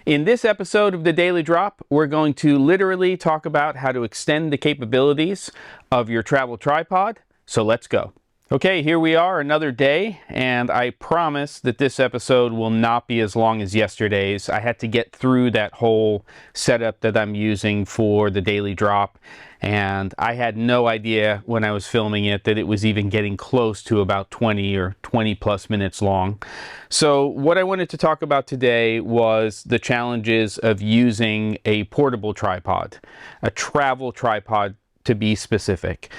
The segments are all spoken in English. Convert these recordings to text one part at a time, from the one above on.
In this episode of The Daily Drop, we're going to literally talk about how to extend the capabilities of your travel tripod. So let's go. Okay, here we are, another day, and I promise that this episode will not be as long as yesterday's. I had to get through that whole setup that I'm using for the Daily Drop, and I had no idea when I was filming it that it was even getting close to about 20 or 20 plus minutes long. So what I wanted to talk about today was the challenges of using a portable tripod, a travel tripod to be specific.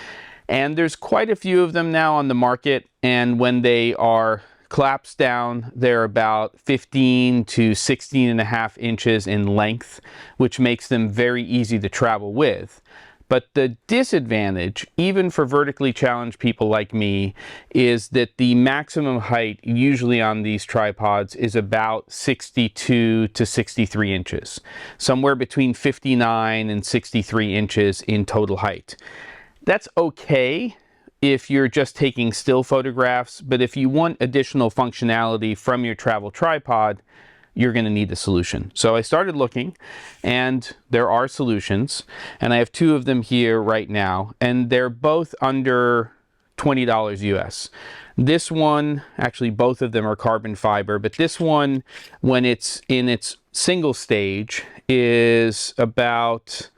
And there's quite a few of them now on the market, and when they are collapsed down, they're about 15 to 16 and a half inches in length, which makes them very easy to travel with. But the disadvantage, even for vertically challenged people like me, is that the maximum height usually on these tripods is about 62 to 63 inches, somewhere between 59 and 63 inches in total height. That's okay if you're just taking still photographs, but if you want additional functionality from your travel tripod, you're going to need a solution. So I started looking, and there are solutions, and I have two of them here right now, and they're both under $20 US. This one, actually both of them are carbon fiber, but this one, when it's in its single stage, is about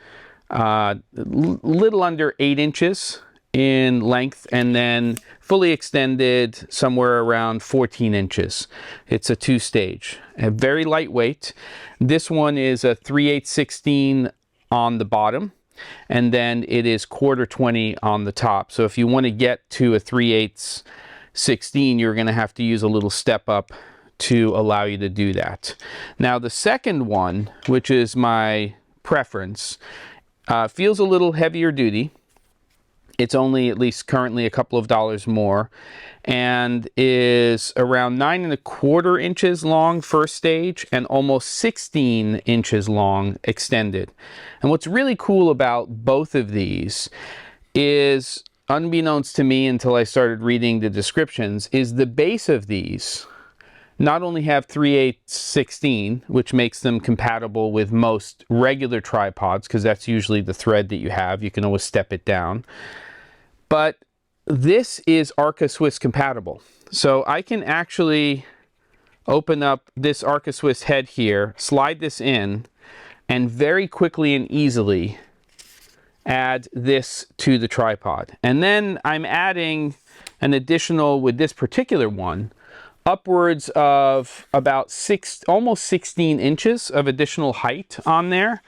little under 8 inches in length, and then fully extended somewhere around 14 inches. It's a two-stage, very lightweight. This one is a 3/8/16 on the bottom, and then it is 1/4 on the top. So if you want to get to a 3/8/16, you're going to have to use a little step up to allow you to do that. Now the second one, which is my preference, feels a little heavier duty. It's only, at least currently, a couple of dollars more, and is around 9¼ inches long first stage and almost 16 inches long extended. And what's really cool about both of these is, unbeknownst to me until I started reading the descriptions, is the base of these not only have 3/8/16, which makes them compatible with most regular tripods, because that's usually the thread that you have. You can always step it down. But this is Arca Swiss compatible. So I can actually open up this Arca Swiss head here, slide this in, and very quickly and easily add this to the tripod. And then I'm adding an additional, with this particular one, upwards of about almost 16 inches of additional height on there.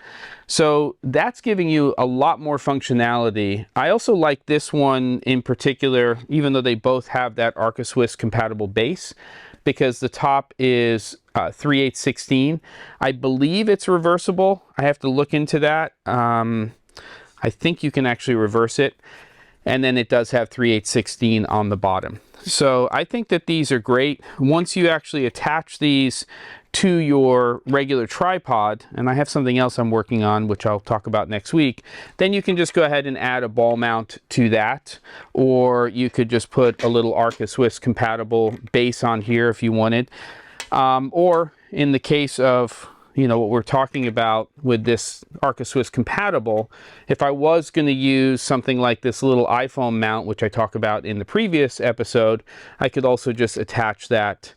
So that's giving you a lot more functionality. I also like this one in particular, even though they both have that Arca Swiss compatible base, because the top is 3/8/16. I believe it's reversible. I have to look into that. I think you can actually reverse it. And then it does have 3/8/16 on the bottom. So I think that these are great. Once you actually attach these to your regular tripod, and I have something else I'm working on, which I'll talk about next week, then you can just go ahead and add a ball mount to that, or you could just put a little Arca Swiss compatible base on here if you wanted. Or in the case of, you know, what we're talking about with this Arca Swiss compatible, if I was going to use something like this little iPhone mount, which I talk about in the previous episode, I could also just attach that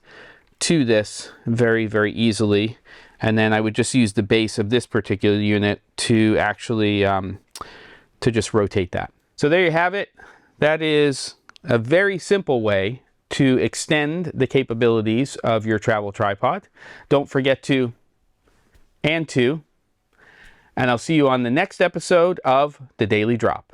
to this very, very easily. And then I would just use the base of this particular unit to actually, to just rotate that. So there you have it. That is a very simple way to extend the capabilities of your travel tripod. Don't forget to and I'll see you on the next episode of The Daily Drop.